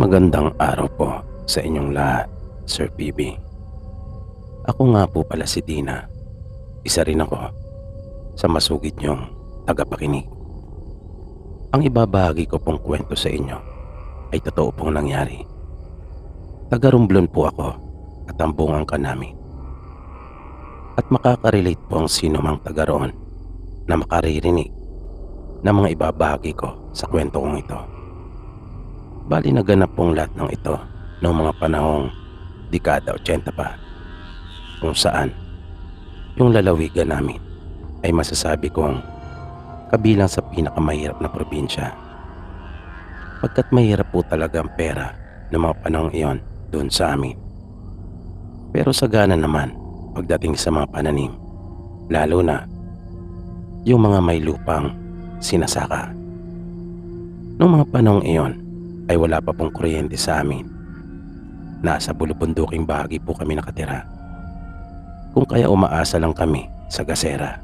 Magandang araw po sa inyong lahat, Sir PB. Ako nga po pala si Dina. Isa rin ako sa masugid niyong tagapakinig. Ang ibabahagi ko pong kwento sa inyo ay totoo pong nangyari. Taga Romblon po ako at ang bungangka namin. At makaka-relate po ang sino mang taga roon na makaririnig ng mga ibabahagi ko sa kwento kong ito. Bali naganap pong lahat ng ito noong mga panahong dekada 80 pa, kung saan yung lalawigan namin ay masasabi kong kabilang sa pinakamahirap na probinsya. Pagkat mahirap po talaga ang pera ng mga panahong iyon doon sa amin. Pero sagana naman pagdating sa mga pananim, lalo na yung mga may lupang sinasaka. Noong mga panahong iyon ay wala pa pong kuryente sa amin. Nasa bulubunduking bahagi po kami nakatira, kung kaya umaasa lang kami sa gasera.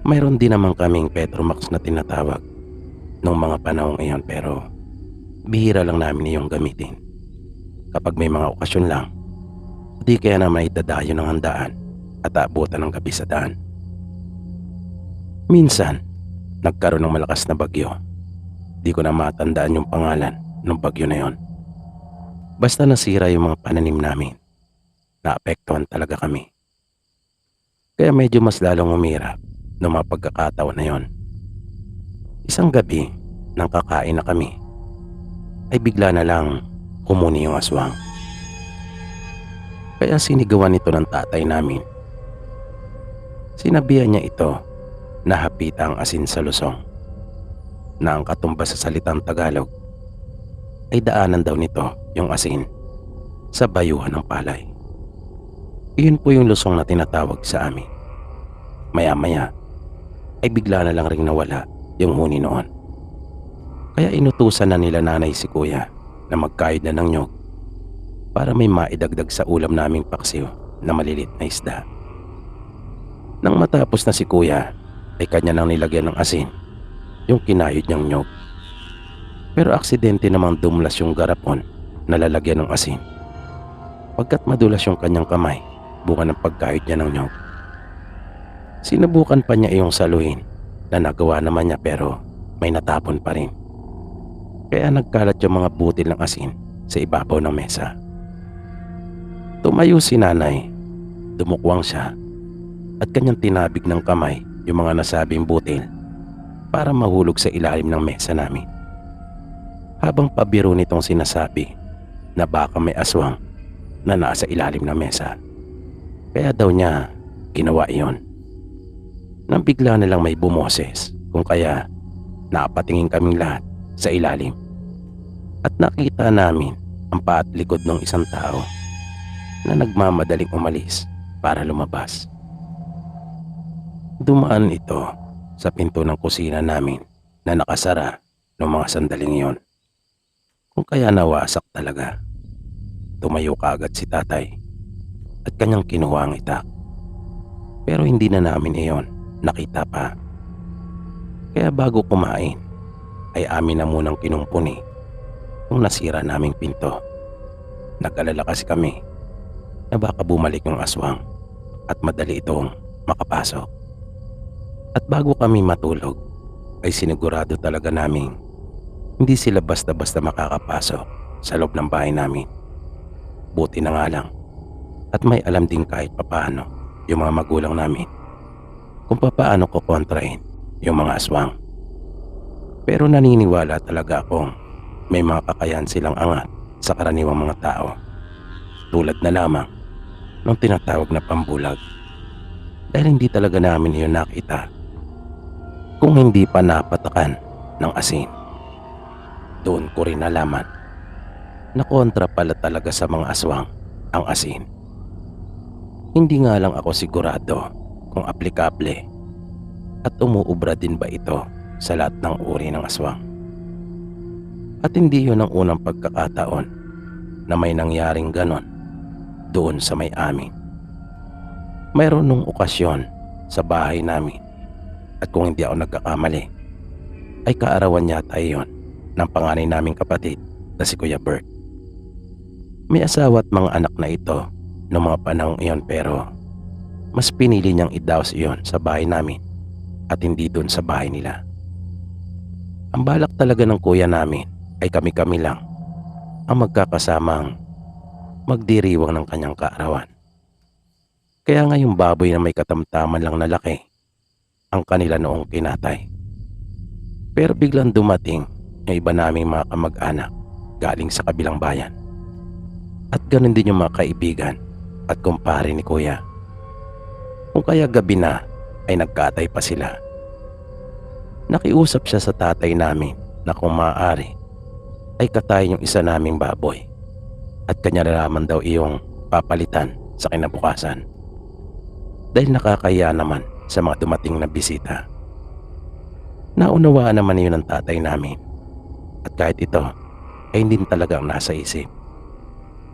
Mayroon din naman kaming Petromax na tinatawag noong mga panahong iyon, pero bihira lang namin iyong gamitin. Kapag may mga okasyon lang, di kaya naman itadayo ng handaan at aabutan ng gabi sa daan. Minsan nagkaroon ng malakas na bagyo. Di ko na matandaan yung pangalan ng bagyo na yon. Basta nasira yung mga pananim namin. Naapektuhan talaga kami. Kaya medyo mas lalong umirap noong mga pagkakataon na yon. Isang gabi, nang kakain na kami, ay bigla na lang humuni yung aswang. Kaya sinigawan ito ng tatay namin. Sinabihan niya ito na hapita ang asin sa lusong, na ang katumbas sa salitang Tagalog ay daanan daw nito yung asin sa bayuhan ng palay. Iyon po yung lusong na tinatawag sa amin. Maya-maya ay bigla na lang ring nawala yung huni noon. Kaya inutusan na nila nanay si kuya na magkayod na ng nyog para may maidagdag sa ulam naming paksiw na malilit na isda. Nang matapos na si kuya ay kanya nang nilagyan ng asin yung kinayod niyang nyog. Pero aksidente namang dumlas yung garapon na lalagyan ng asin, pagkat madulas yung kanyang kamay bunga ng pagkayod niya ng nyog. Sinubukan pa niya iyong saluhin na nagawa naman niya, pero may natapon pa rin. Kaya nagkalat yung mga butil ng asin sa ibabaw ng mesa. Tumayo si nanay, dumukwang siya at kanyang tinabig ng kamay yung mga nasabing butil para mahulog sa ilalim ng mesa namin. Habang pabiro nitong sinasabi na baka may aswang na nasa ilalim ng mesa. Kaya daw niya ginawa iyon. Nang bigla na lang may bumoses, kung kaya napatingin kaming lahat sa ilalim. At nakita namin ang paa at likod ng isang tao na nagmamadaling umalis para lumabas. Dumaan ito sa pinto ng kusina namin na nakasara noong mga sandaling iyon. Kung kaya nawasak talaga. Tumayo kaagad si tatay at kanyang kinuha ang itak. Pero hindi na namin iyon nakita pa. Kaya bago kumain ay amin na munang kinumpuni nung nasira naming pinto. Nag-alala kasi kami na baka bumalik yung aswang at madali itong makapasok. At bago kami matulog ay sinigurado talaga naming hindi sila basta-basta makakapasok sa loob ng bahay namin. Buti na nga lang at may alam din kahit papaano yung mga magulang namin kung papaano ko kontrahin yung mga aswang. Pero naniniwala talaga akong may mga kakayahan silang angat sa karaniwang mga tao, tulad na lamang ng tinatawag na pambulag. Dahil hindi talaga namin iyon nakita kung hindi pa napatakan ng asin. Doon ko rin nalaman na kontra pala talaga sa mga aswang ang asin. Hindi nga lang ako sigurado kung aplikable at umuubra din ba ito sa lahat ng uri ng aswang. At hindi yun ang unang pagkakataon na may nangyaring ganon doon sa may amin. Mayroon nung okasyon sa bahay namin, at kung hindi ako nagkakamali ay kaarawan yata iyon ng panganay naming kapatid na si Kuya Bert. May asawa at mga anak na ito noong mga panahong iyon, pero mas pinili niyang idaos iyon sa bahay namin at hindi doon sa bahay nila. Ang balak talaga ng kuya namin ay kami-kami lang ang magkakasamang magdiriwang ng kanyang kaarawan. Kaya nga yung baboy na may katamtaman lang na laki ang kanila noong kinatay. Pero biglang dumating yung iba naming mga kamag-anak galing sa kabilang bayan. At ganun din yung mga kaibigan at kumpare ni kuya. Kung kaya gabi na ay nagkatay pa sila. Nakiusap siya sa tatay namin na kung maaari ay katayin yung isa naming baboy at kanya na naman daw iyong papalitan sa kinabukasan. Dahil nakakaya naman sa mga dumating na bisita. Naunawaan naman yun ng tatay namin at kahit ito ay hindi talagang nasa isip.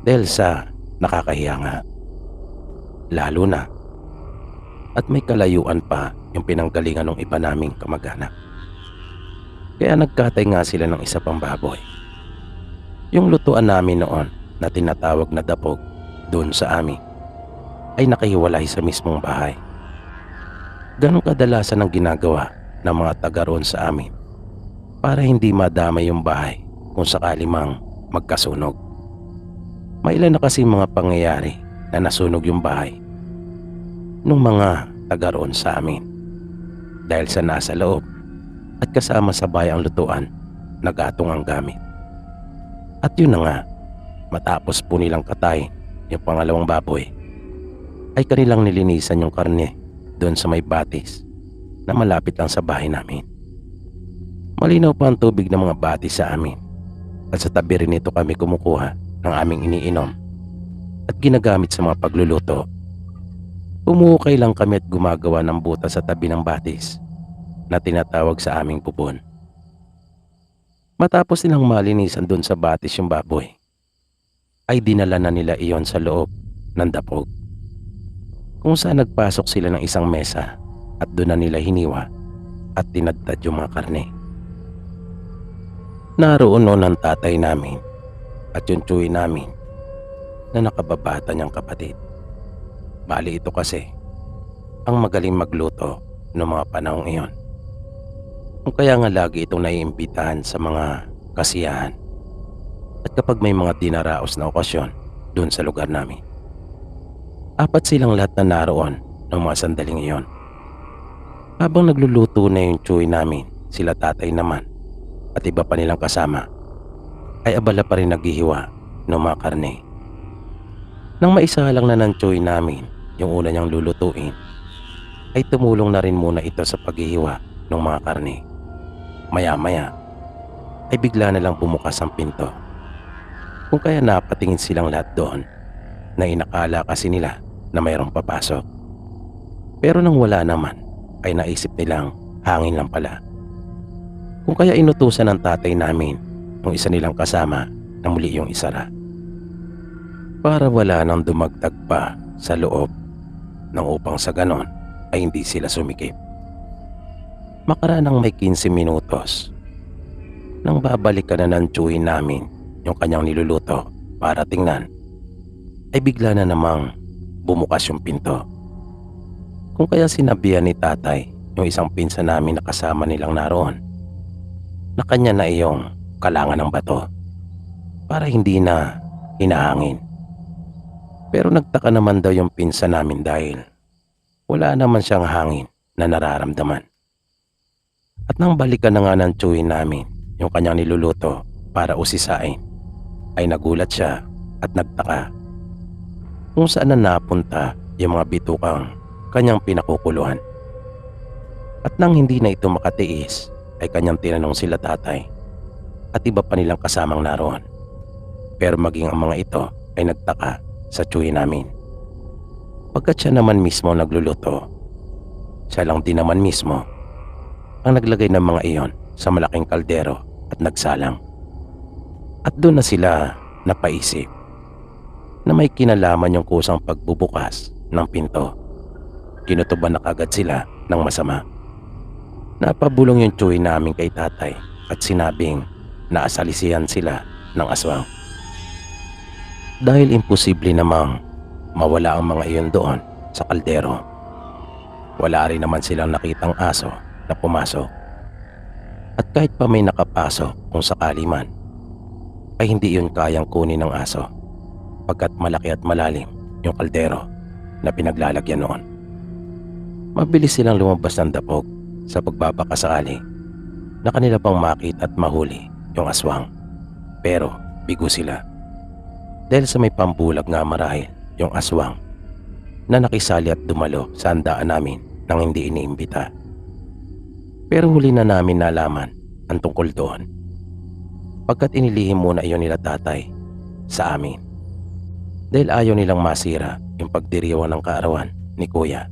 Dahil sa nakakahiya nga. Lalo na at may kalayuan pa yung pinanggalingan ng iba naming kamag-anak. Kaya nagkatay nga sila ng isa pang baboy. Yung lutuan namin noon na tinatawag na dapog doon sa amin ay nakahiwalay sa mismong bahay. Ganong kadalasan ang ginagawa ng mga taga roon sa amin para hindi madamay yung bahay kung sakali mang magkasunog. May ilan na kasi mga pangyayari na nasunog yung bahay nung mga taga roon sa amin dahil sa nasa loob at kasama sa bahay ang lutuan, nagatong ang gamit. At yun na nga, matapos po nilang katayin yung pangalawang baboy ay kanilang nilinisan yung karne doon sa may batis na malapit lang sa bahay namin. Malinaw pa ang tubig ng mga batis sa amin at sa tabi rin nito kami kumukuha ng aming iniinom at ginagamit sa mga pagluluto. Umuukay lang kami at gumagawa ng butas sa tabi ng batis na tinatawag sa aming pupon. Matapos nilang malinisan doon sa batis yung baboy, ay dinala na nila iyon sa loob ng dapog, kung saan nagpasok sila ng isang mesa at doon na nila hiniwa at tinadtad yung mga karne. Naroon noon ang tatay namin at yung tsuy namin na nakababata niyang kapatid. Bali ito kasi ang magaling magluto noong mga panahong iyon. Kung kaya nga lagi itong naiimbitahan sa mga kasiyahan at kapag may mga dinaraos na okasyon doon sa lugar namin. 4 silang lahat na naroon ng mga sandaling iyon. Habang nagluluto na yung tsuy namin, sila tatay naman at iba pa nilang kasama ay abala pa rin naghihiwa ng mga karne. Nang maisalang na ng tsuy namin yung una niyang lulutuin, ay tumulong na rin muna ito sa paghihiwa ng mga karne. Maya-maya ay bigla na lang bumukas ang pinto. Kung kaya napatingin silang lahat doon na inakala kasi nila na mayroong papasok. Pero nang wala naman ay naisip nilang hangin lang pala. Kung kaya inutusan ng tatay namin yung isa nilang kasama na muli yung isara para wala nang dumagdag pa sa loob nang upang sa ganon ay hindi sila sumikip. Makaraan ng may 15 minutos nang babalikan na ng tsuy namin yung kanyang niluluto para tingnan, ay bigla na namang bumukas yung pinto. Kung kaya sinabihan ni tatay yung isang pinsan namin na kasama nilang naroon na kanya na iyong kalangan ng bato para hindi na hinahangin. Pero nagtaka naman daw yung pinsan namin dahil wala naman siyang hangin na nararamdaman. At nang balikan na nga ng tsuy namin yung kanyang niluluto para usisain, ay nagulat siya at nagtaka kung saan na napunta yung mga bitukang kanyang pinakukuluhan. At nang hindi na ito makatiis ay kanyang tinanong sila tatay at iba pa nilang kasamang naroon. Pero maging ang mga ito ay nagtaka sa tsuy namin. Pagkat siya naman mismo nagluluto, siya lang din naman mismo ang naglagay ng mga iyon sa malaking kaldero at nagsalang. At doon na sila napaisip na may kinalaman yung kusang pagbubukas ng pinto. Kinutuban na kagad sila ng masama. Napabulong yung tsuy namin kay tatay at sinabing naasalisihan sila ng aswang. Dahil imposible namang mawala ang mga iyon doon sa kaldero. Wala rin naman silang nakitang aso na pumasok. At kahit pa may nakapasok kung sakali man, ay hindi yun kayang kunin ng aso pagkat malaki at malalim yung kaldero na pinaglalagyan noon. Mabilis silang lumabas ng dapog sa pagbabakasakali na kanila pang makita at mahuli yung aswang. Pero bigo sila dahil sa may pambulag nga marahil yung aswang na nakisali at dumalo sa handaan namin nang hindi iniimbita. Pero huli na namin nalaman ang tungkol doon pagkat inilihim muna iyon nila tatay sa amin dahil ayaw nilang masira yung pagdiriwang ng kaarawan ni kuya.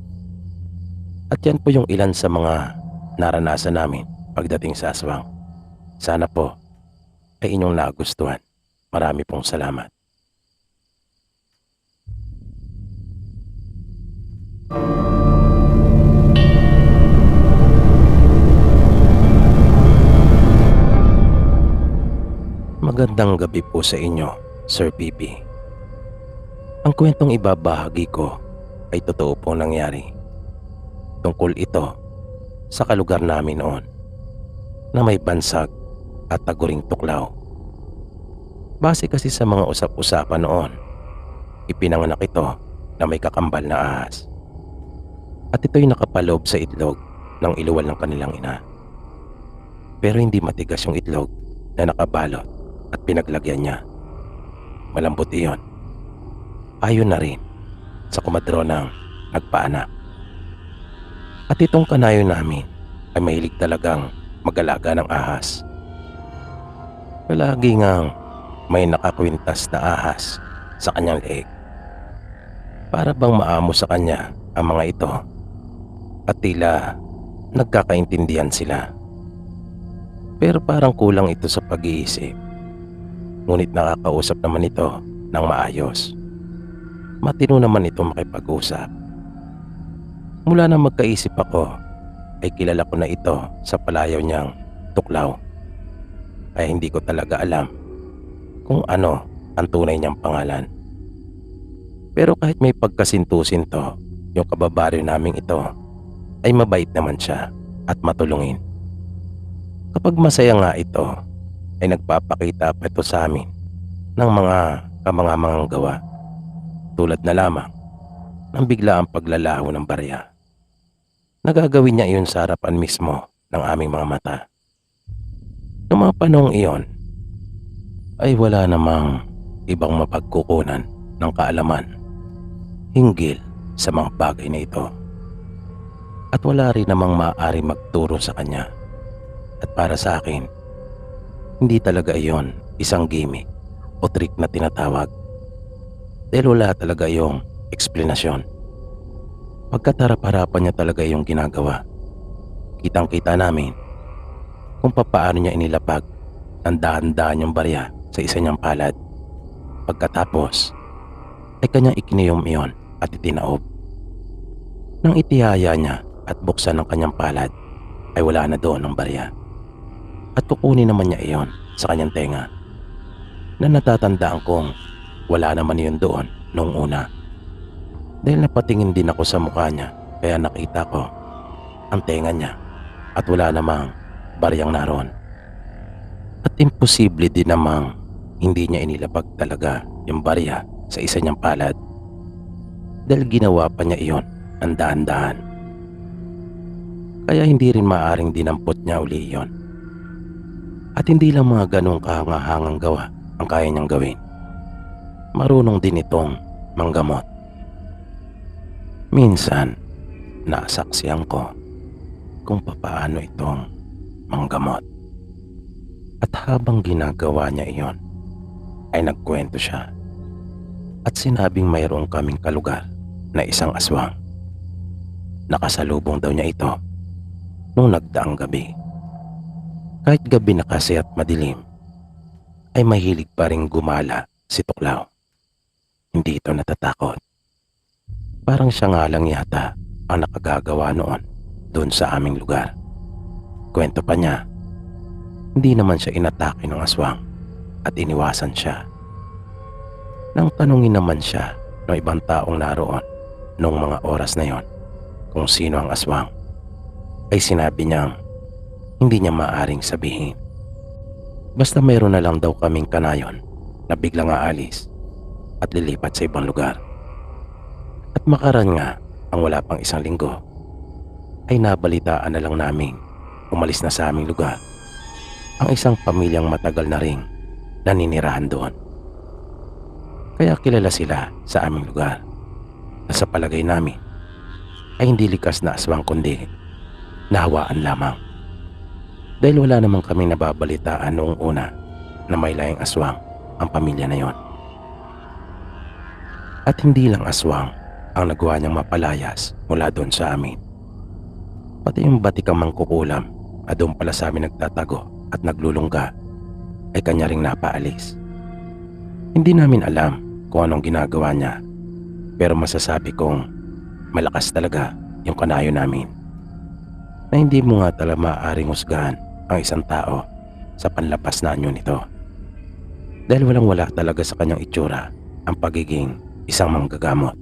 At yan po yung ilan sa mga naranasan namin pagdating sa aswang. Sana po ay inyong nagustuhan. Marami pong salamat. Magandang gabi po sa inyo, Sir Pipi. Ang kwentong ibabahagi ko ay totoo pong nangyari. Tungkol ito sa kalugar namin noon na may bansag at taguring tuklaw. Base kasi sa mga usap-usapan noon, ipinanganak ito na may kakambal na ahas. At ito'y nakapaloob sa itlog ng iluwal ng kanilang ina. Pero hindi matigas yung itlog na nakabalot at pinaglagyan niya. Malambot iyon. Ayon na rin sa kumadronang nagpaanak. At itong kanayo namin ay mahilig talagang mag-alaga ng ahas. Palagi ngang may nakakwintas na ahas sa kanyang leeg. Para bang maamo sa kanya ang mga ito at tila nagkakaintindihan sila. Pero parang kulang ito sa pag-iisip. Ngunit nakakausap naman ito ng maayos. Matino naman ito makipag-usap. Mula na magkaisip ako, ay kilala ko na ito sa palayaw niyang tuklaw. Ay hindi ko talaga alam kung ano ang tunay niyang pangalan. Pero kahit may pagkasinto-sinto, yung kababaryo naming ito, ay mabait naman siya at matulungin. Kapag masaya nga ito, ay nagpapakita pa ito sa amin ng mga kamangamangang gawa. Tulad na lamang ng biglaang paglalaho ng barya. Nagagawin niya iyon sa harapan mismo ng aming mga mata. Noong mga panahong iyon, ay wala namang ibang mapagkukunan ng kaalaman hinggil sa mga bagay na ito. At wala rin namang maaari magturo sa kanya. At para sa akin, hindi talaga iyon isang gimmick o trick na tinatawag. Dahil wala talaga iyong eksplenasyon. Pagkatarap-harapan niya talaga yung ginagawa. Kitang-kita namin kung papaano niya inilapag ng dahan-dahan yung barya sa isa niyang palad. Pagkatapos ay kanyang ikiniyom iyon at itinaob. Nang itihaya niya at buksan ng kanyang palad ay wala na doon ang barya. At kukunin naman niya iyon sa kanyang tenga na natatandaan kong wala naman iyon doon noong una. Dahil napatingin din ako sa mukha niya kaya nakita ko ang tenga niya at wala namang baryang naroon. At imposible din namang hindi niya inilapag talaga yung barya sa isa niyang palad dahil ginawa pa niya iyon ng dahan-dahan. Kaya hindi rin maaring dinampot niya uli iyon. At hindi lang mga ganong kahangahangang gawa ang kaya niyang gawin. Marunong din itong manggamot. Minsan, nasaksihan ko kung papaano itong manggamot. At habang ginagawa niya iyon, ay nagkwento siya. At sinabing mayroon kaming kalugar na isang aswang. Nakasalubong daw niya ito nung nagdaang gabi. Kahit gabi na kasi at madilim, ay mahilig pa rin gumala si Tuklaw. Hindi ito natatakot. Parang siya nga lang yata ang nakagagawa noon doon sa aming lugar. Kwento pa niya, hindi naman siya inatake ng aswang at iniwasan siya. Nang tanungin naman siya ng ibang taong naroon noong mga oras na yon kung sino ang aswang, ay sinabi niyang hindi niya maaring sabihin. Basta mayroon na lang daw kaming kanayon na biglang aalis at lilipat sa ibang lugar. At makaraan nga ang wala pang isang linggo ay nabalitaan na lang naming umalis na sa aming lugar ang isang pamilyang matagal na ring naninirahan doon. Kaya kilala sila sa aming lugar na sa palagay namin ay hindi likas na aswang kundi nahawaan lamang. Dahil wala namang kami nababalitaan noong una na may layang aswang ang pamilya na yon. At hindi lang aswang ang nagawa niyang mapalayas mula doon sa amin. Pati yung batikang mangkukulam na doon pala sa amin nagtatago at naglulungga ay kanya ring napaalis. Hindi namin alam kung anong ginagawa niya, pero masasabi kong malakas talaga yung kanayo namin, na hindi mo nga talaga maaaring husgahan ang isang tao sa panlapas na anyo nito, dahil walang wala talaga sa kanyang itsura ang pagiging isang manggagamot.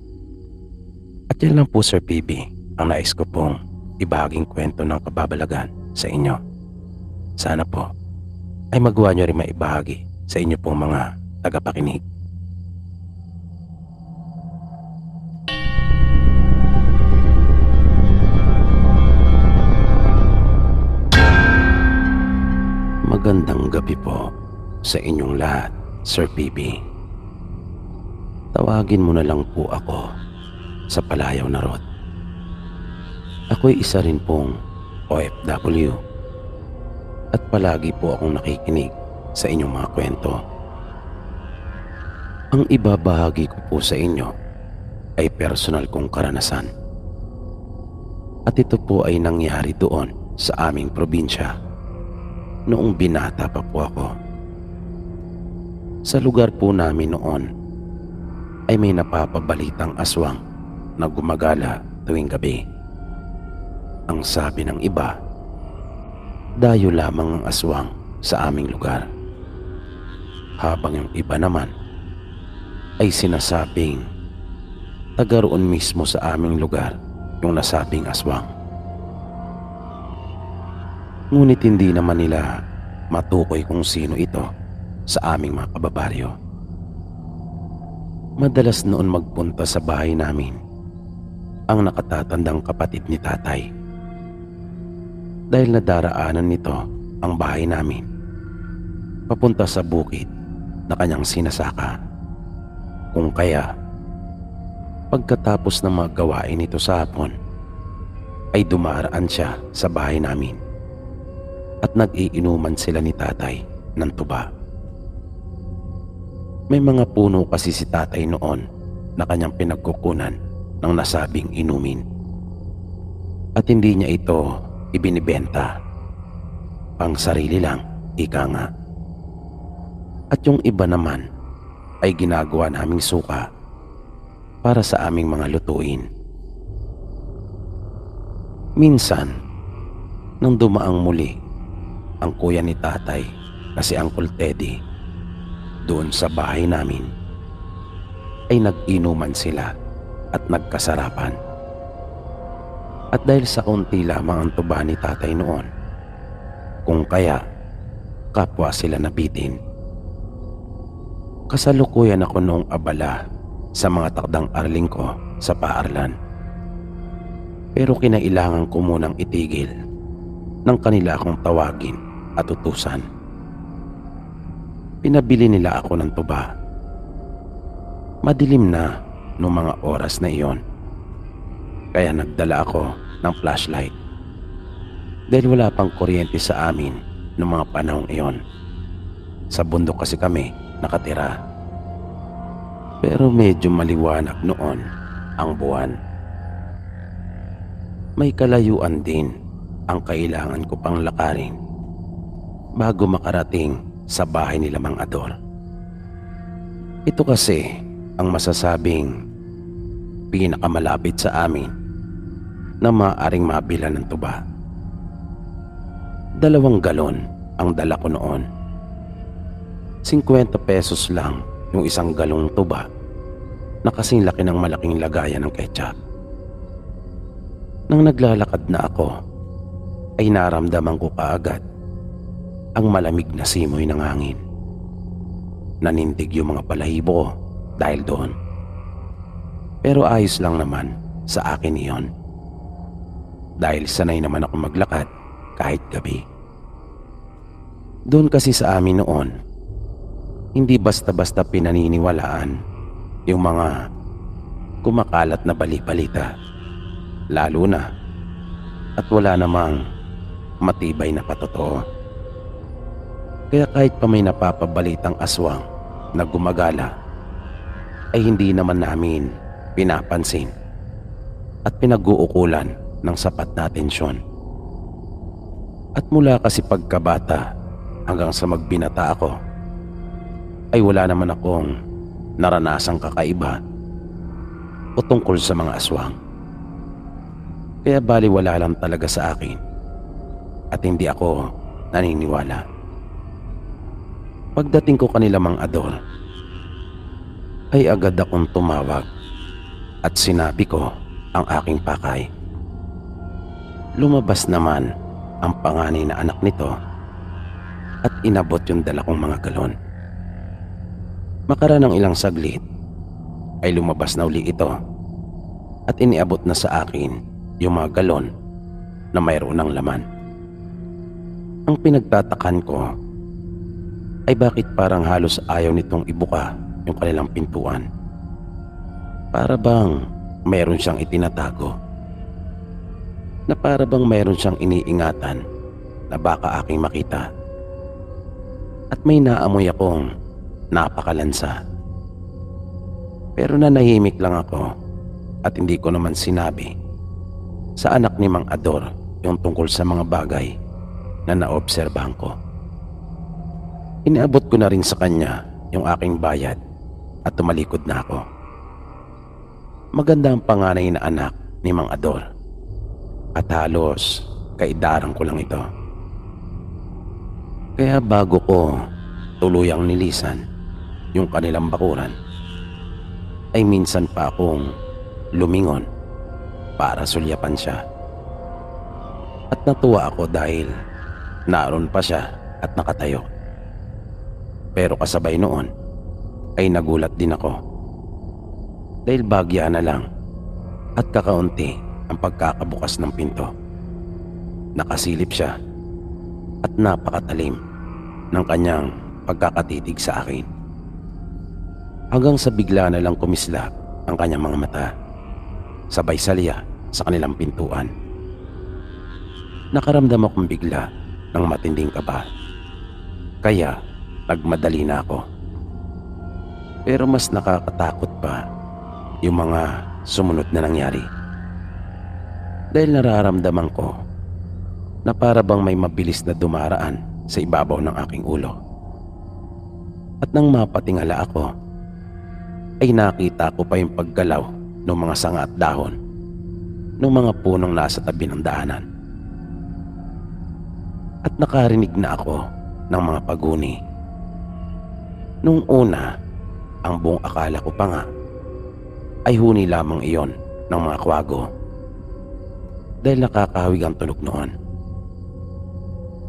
At yan lang po, Sir PB, ang nais ko pong ibahaging kwento ng kababalagan sa inyo. Sana po ay magawa nyo rin maibahagi sa inyo pong mga tagapakinig. Magandang gabi po sa inyong lahat, Sir PB. Tawagin mo na lang po ako sa Palayaw na Rod. Ako'y isa rin pong OFW at palagi po akong nakikinig sa inyong mga kwento. Ang ibabahagi ko po sa inyo ay personal kong karanasan. At ito po ay nangyari doon sa aming probinsya noong binata pa po ako. Sa lugar po namin noon ay may napapabalitang aswang na gumagala tuwing gabi. Ang sabi ng iba, dayo lamang ang aswang sa aming lugar. Habang yung iba naman ay sinasabing taga roon mismo sa aming lugar yung nasabing aswang. Ngunit hindi naman nila matukoy kung sino ito sa aming mga kababaryo. Madalas noon magpunta sa bahay namin ang nakatatandang kapatid ni tatay, dahil nadaraanan nito ang bahay namin papunta sa bukid na kanyang sinasaka. Kung kaya pagkatapos ng mga gawain nito sa hapon ay dumaraan siya sa bahay namin at nag-iinuman sila ni tatay ng tuba. May mga puno kasi si tatay noon na kanyang pinagkukunan ng nasabing inumin. At hindi niya ito ibinibenta. Pang sarili lang, ika nga. At yung iba naman ay ginagawa naming suka para sa aming mga lutuin. Minsan, nang dumaang muli ang kuya ni tatay na si Uncle Teddy doon sa bahay namin, ay nag-inuman sila at nagkasarapan. At dahil sa konti lamang ang tuba ni tatay noon, kung kaya kapwa sila nabitin. Kasalukuyan ako noong abala sa mga takdang arling ko sa paaralan, pero kinailangan ko munang itigil nang kanila akong tawagin at utusan. Pinabili nila ako ng tuba. Madilim na noong mga oras na iyon, kaya nagdala ako ng flashlight dahil wala pang kuryente sa amin noong mga panahong iyon. Sa bundok kasi kami nakatira, pero medyo maliwanag noon ang buwan. May kalayuan din ang kailangan ko pang lakarin bago makarating sa bahay nila Mang Ador. Ito kasi ang masasabing pinakamalapit sa amin na maaaring mabilan ng tuba. 2 galon ang dala ko noon. 50 pesos lang yung isang galong tuba na kasing laki ng malaking lagayan ng ketchup. Nang naglalakad na ako, ay naramdaman ko kaagad ang malamig na simoy ng hangin. Nanindig yung mga balahibo ko dahil doon. Pero ayos lang naman sa akin iyon. Dahil sanay naman ako maglakad kahit gabi. Doon kasi sa amin noon, hindi basta-basta pinaniniwalaan yung mga kumakalat na bali-balita. Lalo na at wala namang matibay na patotoo. Kaya kahit pa may napapabalitang aswang na gumagala, ay hindi naman namin pinapansin at pinag-uukulan ng sapat na atensyon. At mula kasi pagkabata hanggang sa magbinata ako, ay wala naman akong naranasang kakaiba o tungkol sa mga aswang. Kaya baliwala lang talaga sa akin at hindi ako naniniwala. Pagdating ko kanila Mang Ador, ay agad akong tumawag at sinabi ko ang aking pakay. Lumabas naman ang panganay na anak nito at inabot yung dala kong mga galon. Makara ng ilang saglit ay lumabas na uli ito at iniabot na sa akin yung mga galon na mayroon ng laman. Ang pinagtatakan ko ay bakit parang halos ayaw nitong ibuka yung kanilang pintuan. Para bang mayroon siyang itinatago, na para bang mayroon siyang iniingatan na baka aking makita. At may naamoy akong napakalansa. Pero nanahimik lang ako at hindi ko naman sinabi sa anak ni Mang Ador yung tungkol sa mga bagay na naobserbahan ko. Iniabot ko na rin sa kanya yung aking bayad at tumalikod na ako. Maganda ang panganay na anak ni Mang Ador at halos kaidaran ko lang ito. Kaya bago ko tuluyang nilisan yung kanilang bakuran, ay minsan pa akong lumingon para sulyapan siya. At natuwa ako dahil naroon pa siya at nakatayo. Pero kasabay noon ay nagulat din ako dahil bagya na lang at kakaunti ang pagkakabukas ng pinto. Nakasilip siya at napakatalim ng kanyang pagkakatitig sa akin. Hanggang sa bigla na lang kumislap ang kanyang mga mata, sabay salya sa kanilang pintuan. Nakaramdam akong bigla ng matinding kaba. Kaya nagmadali na ako. Pero mas nakakatakot pa yung mga sumunod na nangyari. Dahil nararamdaman ko na para bang may mabilis na dumaraan sa ibabaw ng aking ulo. At nang mapatingala ako, ay nakita ko pa yung paggalaw ng mga sanga at dahon ng mga punong nasa tabi ng daanan. At nakarinig na ako ng mga paguni. Nung una, ang buong akala ko pa nga ay huni lamang iyon ng mga kwago dahil nakakahawig ang tunog noon.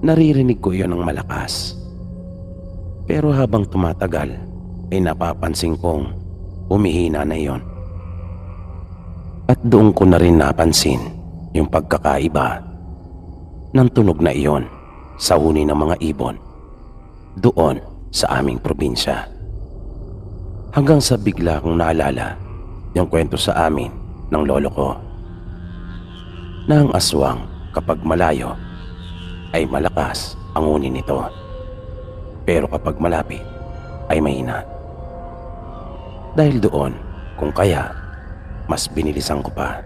Naririnig ko iyon ng malakas. Pero habang tumatagal ay napapansin kong humihina na iyon. At doon ko na rin napansin yung pagkakaiba ng tunog na iyon sa huni ng mga ibon doon sa aming probinsya. Hanggang sa bigla kong naalala yung kwento sa amin ng lolo ko na ang aswang kapag malayo ay malakas ang huni nito, pero kapag malapit ay mahina. Dahil doon, kung kaya mas binilisan ko pa.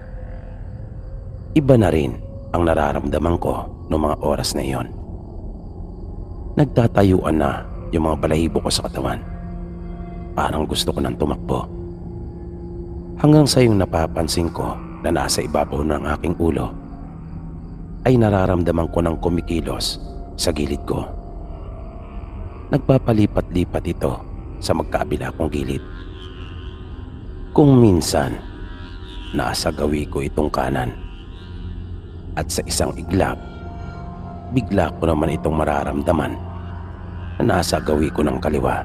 Iba na rin ang nararamdaman ko noong mga oras na iyon. Nagtatayuan na yung mga balahibo ko sa katawan. Parang gusto ko nang tumakbo. Hanggang sa yung napapansin ko na nasa ibabaw ng aking ulo ay nararamdaman ko ng kumikilos sa gilid ko. Nagpapalipat-lipat ito sa magkabila kong gilid. Kung minsan, nasa gawi ko itong kanan. At sa isang iglap, bigla ko naman itong mararamdaman na nasa gawi ko ng kaliwa.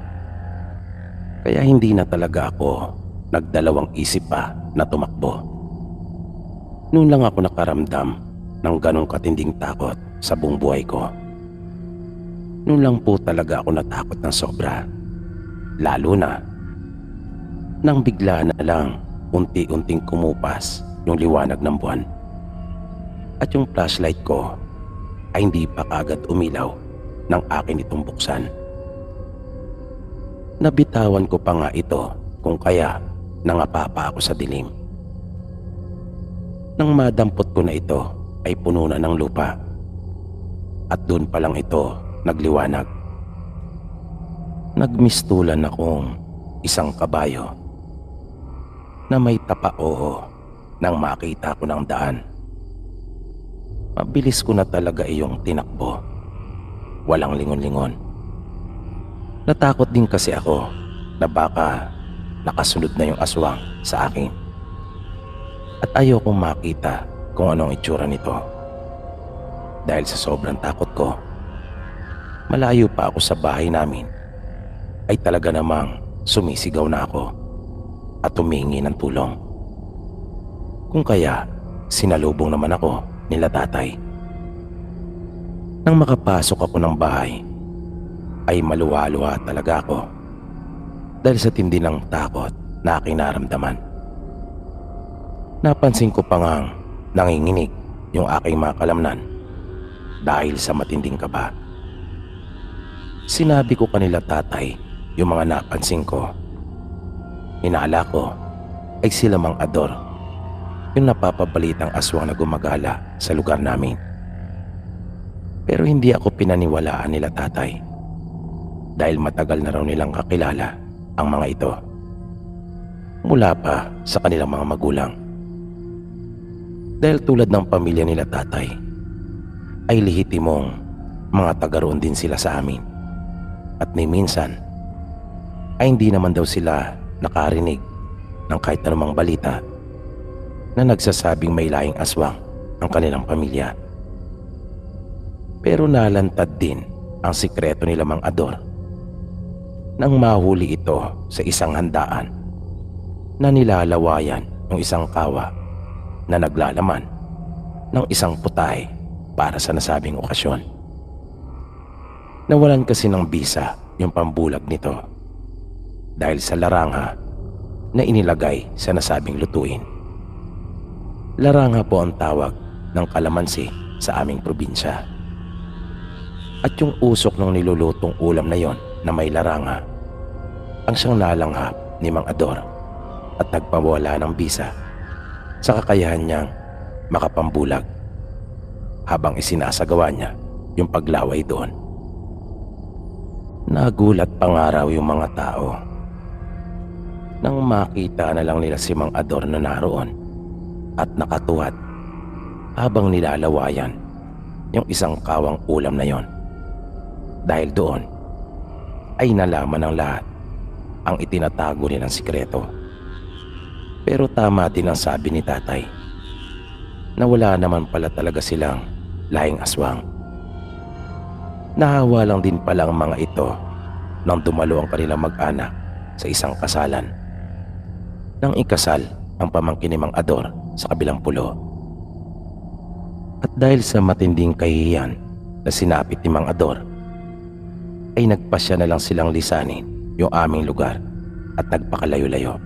Kaya hindi na talaga ako nagdalawang isip pa na tumakbo. Noon lang ako nakaramdam ng ganong katinding takot sa buong buhay ko. Noon lang po talaga ako natakot ng sobra. Lalo na nang bigla na lang unti-unting kumupas yung liwanag ng buwan. At yung flashlight ko ay hindi pa kagad umilaw nang akin itong buksan. Nabitawan ko pa nga ito kung kaya nangapa pa ako sa dilim. Nang madampot ko na ito ay puno na ng lupa. At doon pa lang ito nagliwanag. Nagmistulan akong isang kabayo na may tapa-oo nang makita ko ng daan. Mabilis ko na talaga iyong tinakbo. Walang lingon-lingon. Natakot din kasi ako na baka nakasunod na yung aswang sa akin. At ayokong makita kung anong itsura nito. Dahil sa sobrang takot ko, malayo pa ako sa bahay namin, ay talaga namang sumisigaw na ako at humingi ng tulong. Kung kaya, sinalubong naman ako nila tatay. Nang makapasok ako ng bahay, ay maluwa-luwa talaga ako dahil sa tindi ng takot na aking naramdaman. Napansin ko pa ngang nanginginig yung aking mga kalamnan dahil sa matinding kaba. Sinabi ko kanila tatay yung mga napansin ko. Inala ko ay sila Mang Ador, yung napapabalitang aswang na gumagala sa lugar namin. Pero hindi ako pinaniwalaan nila tatay dahil matagal na raw nilang kakilala ang mga ito mula pa sa kanilang mga magulang. Dahil tulad ng pamilya nila tatay ay lehitimong mga taga roon din sila sa amin. At ni minsan ay hindi naman daw sila nakarinig ng kahit anumang balita na nagsasabing may laing aswang ang kanilang pamilya. Pero nalantad din ang sikreto nila Mang Ador nang mahuli ito sa isang handaan na nilalawayan ng isang kawa na naglalaman ng isang putahe para sa nasabing okasyon. Nawalan kasi ng bisa yung pambulag nito dahil sa laranga na inilagay sa nasabing lutuin. Laranga po ang tawag ng kalamansi sa aming probinsya. At yung usok ng nilulutong ulam na yon na may laranga ang siyang nalanghap ni Mang Ador at nagpawala ng bisa sa kakayahan niyang makapambulag habang isinasagawa niya yung paglaway doon. Nagulat pa nga raw yung mga tao nang makita na lang nila si Mang Ador na naroon at nakatuwad habang nilalawayan yung isang kawang ulam na yon. Dahil doon ay nalaman ng lahat ang itinatago nilang sikreto. Pero tama din ang sabi ni tatay na wala naman pala talaga silang laing aswang. Nahawa lang din pala ang mga ito nang dumalo ang kanilang mag-anak sa isang kasalan. Nang ikasal ang pamangkin ni Mang Ador sa kabilang pulo. At dahil sa matinding kahihiyan na sinapit ni Mang Ador, ay nagpasya na lang silang lisanin yung aming lugar at nagpakalayo-layo.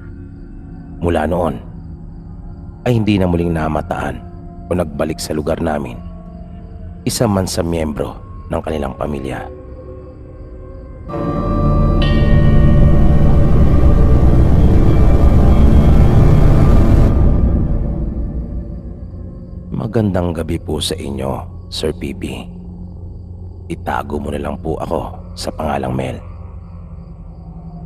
Mula noon ay hindi na muling namataan o nagbalik sa lugar namin isa man sa miyembro ng kanilang pamilya. Magandang gabi po sa inyo, Sir PB. Itago mo na lang po ako sa pangalang Mel.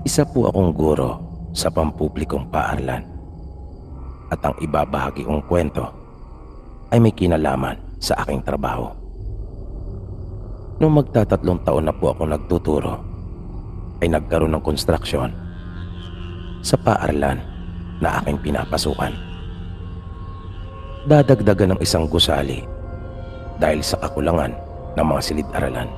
Isa po akong guro sa pampublikong paaralan. At ang ibabahagi kong kwento ay may kinalaman sa aking trabaho. Noong magtatatlong taon na po ako nagtuturo ay nagkaroon ng konstruksyon sa paaralan na aking pinapasukan. Dadagdagan ng isang gusali dahil sa kakulangan ng mga silid-aralan.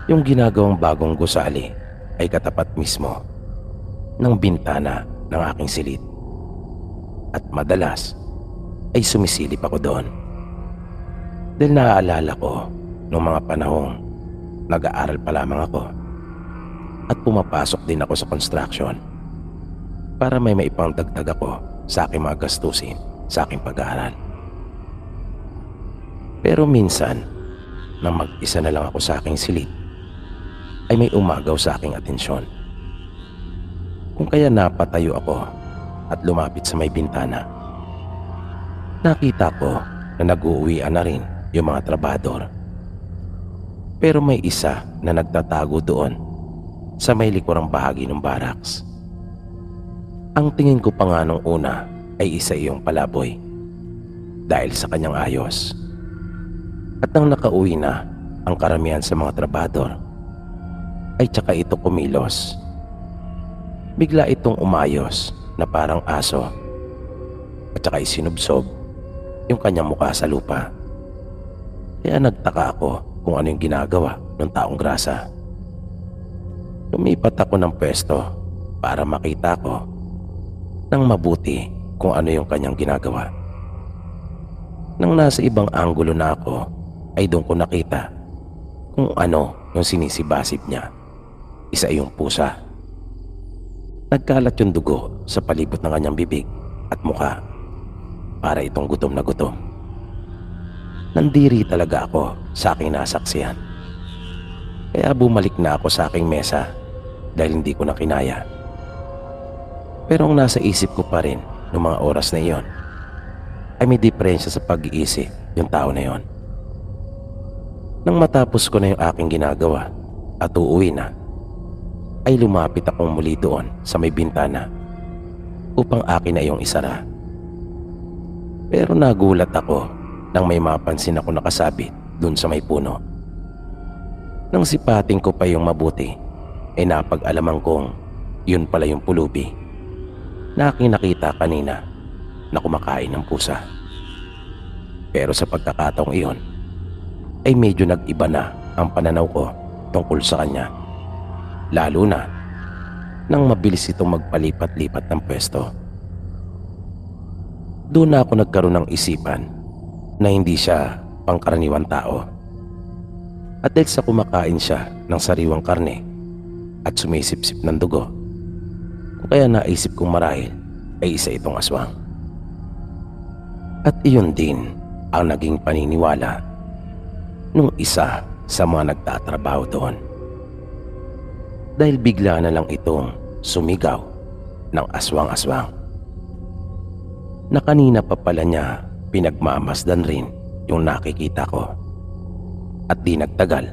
Yung ginagawang bagong gusali ay katapat mismo ng bintana ng aking silid. At madalas ay sumisilip ako doon. Dahil naaalala ko noong mga panahong nag-aaral pa lamang ako at pumapasok din ako sa construction para may maipangdagdag ako sa aking mga gastusin sa aking pag-aaral. Pero minsan, nang mag-isa na lang ako sa aking silid, ay may umagaw sa aking atensyon. Kung kaya napatayo ako at lumapit sa may bintana. Nakita ko na nag-uuwian na rin yung mga trabador. Pero may isa na nagtatago doon sa may likurang bahagi ng barracks. Ang tingin ko pa nga nung una ay isa iyong palaboy dahil sa kanyang ayos. At nang nakauwi na ang karamihan sa mga trabador, ay tsaka ito kumilos. Bigla itong umayos na parang aso at tsaka isinubsob yung kanyang mukha sa lupa. Kaya nagtaka ako kung ano yung ginagawa ng taong grasa. Lumipat ako ng pwesto para makita ko ng mabuti kung ano yung kanyang ginagawa. Nang nasa ibang anggulo na ako, ay doon ko nakita kung ano yung sinisibasib niya. Isa yung pusa. Nagkalat yung dugo sa palibot ng kanyang bibig at mukha para itong gutom na gutom. Nandiri talaga ako sa aking nasaksihan. Kaya bumalik na ako sa aking mesa dahil hindi ko na kinaya. Pero ang nasa isip ko pa rin noong mga oras na iyon ay may diferensya sa pag-iisip yung tao na iyon. Nang matapos ko na yung aking ginagawa at uuwi na, ay lumapit akong muli doon sa may bintana upang akin na iyong isara. Pero nagulat ako nang may mapansin ako nakasabit doon sa may puno. Nang sipating ko pa yung mabuti, ay napag-alaman kong yun pala yung pulubi na aking nakita kanina na kumakain ng pusa. Pero sa pagkakataong iyon, ay medyo nag-iba na ang pananaw ko tungkol sa kanya. Lalo na nang mabilis itong magpalipat-lipat ng pwesto. Doon na ako nagkaroon ng isipan na hindi siya pangkaraniwang tao. At dahil sa kumakain siya ng sariwang karne at sumisip-sip ng dugo, kung kaya naisip kong marahil ay isa itong aswang. At iyon din ang naging paniniwala nung isa sa mga nagtatrabaho doon. Dahil bigla na lang itong sumigaw ng aswang-aswang na kanina pa pala niya pinagmamasdan rin yung nakikita ko. At di nagtagal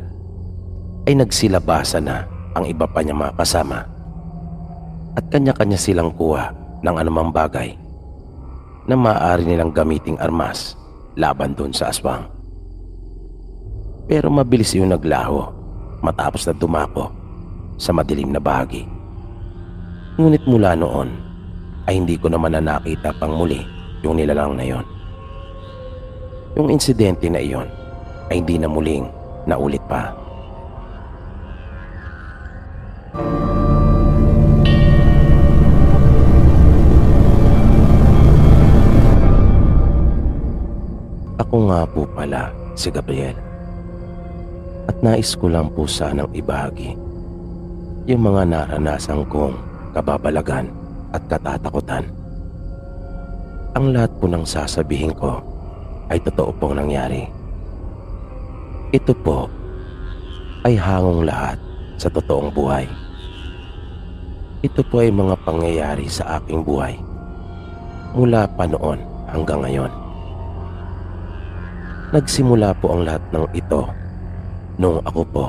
ay nagsilabasa na ang iba pa niya mga kasama at kanya-kanya silang kuha ng anumang bagay na maaari nilang gamiting armas laban doon sa aswang. Pero mabilis yung naglaho matapos na dumako sa madilim na bahagi. Ngunit mula noon ay hindi ko naman na nakita pang muli yung nilalang na yon. Yung insidente na iyon ay hindi na muling naulit pa. Ako nga po pala si Gabriel. At nais ko lang po sanang ibahagi yung mga naranasan kong kababalagan at katatakutan. Ang lahat po ng sasabihin ko ay totoo pong nangyari. Ito po ay hangong lahat sa totoong buhay. Ito po ay mga pangyayari sa aking buhay mula pa noon hanggang ngayon. Nagsimula po ang lahat ng ito noong ako po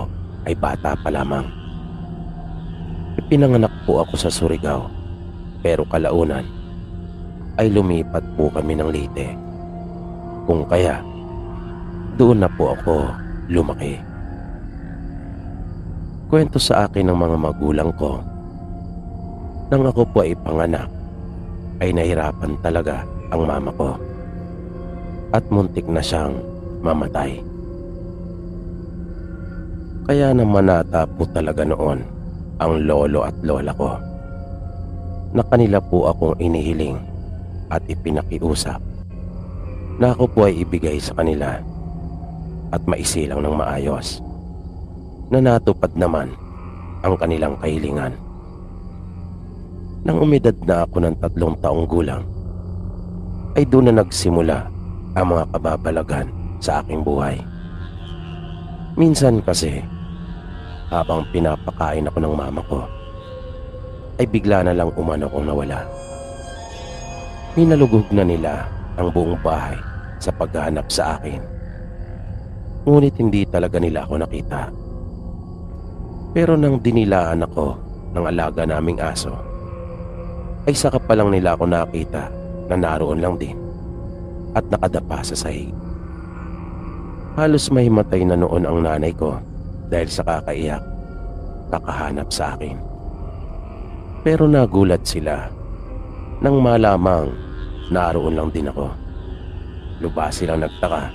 ay bata pa lamang. Ipinanganak po ako sa Surigao, pero kalaunan ay lumipat po kami ng Leyte. Kung kaya, doon na po ako lumaki. Kwento sa akin ng mga magulang ko, nang ako po ay panganak, ay nahirapan talaga ang mama ko at muntik na siyang mamatay. Kaya naman nata po talaga noon ang lolo at lola ko na kanila po akong inihiling at ipinakiusap na ako po ay ibigay sa kanila at maisilang ng maayos, na natupad naman ang kanilang kahilingan. Nang umidad na ako ng 3 taong gulang, ay doon na nagsimula ang mga kababalagan sa aking buhay. Minsan kasi, habang pinapakain ako ng mama ko, ay bigla na lang umano kong nawala. Minalugog na nila ang buong bahay sa paghahanap sa akin. Ngunit hindi talaga nila ako nakita. Pero nang dinilaan ako ng alaga naming aso, ay saka pa lang nila ako nakita na naroon lang din at nakadapa sa sahig. Halos mahimatay na noon ang nanay ko dahil sa kakaiyak, kakahanap sa akin. Pero nagulat sila nang malamang naroon lang din ako. Lubha silang nagtaka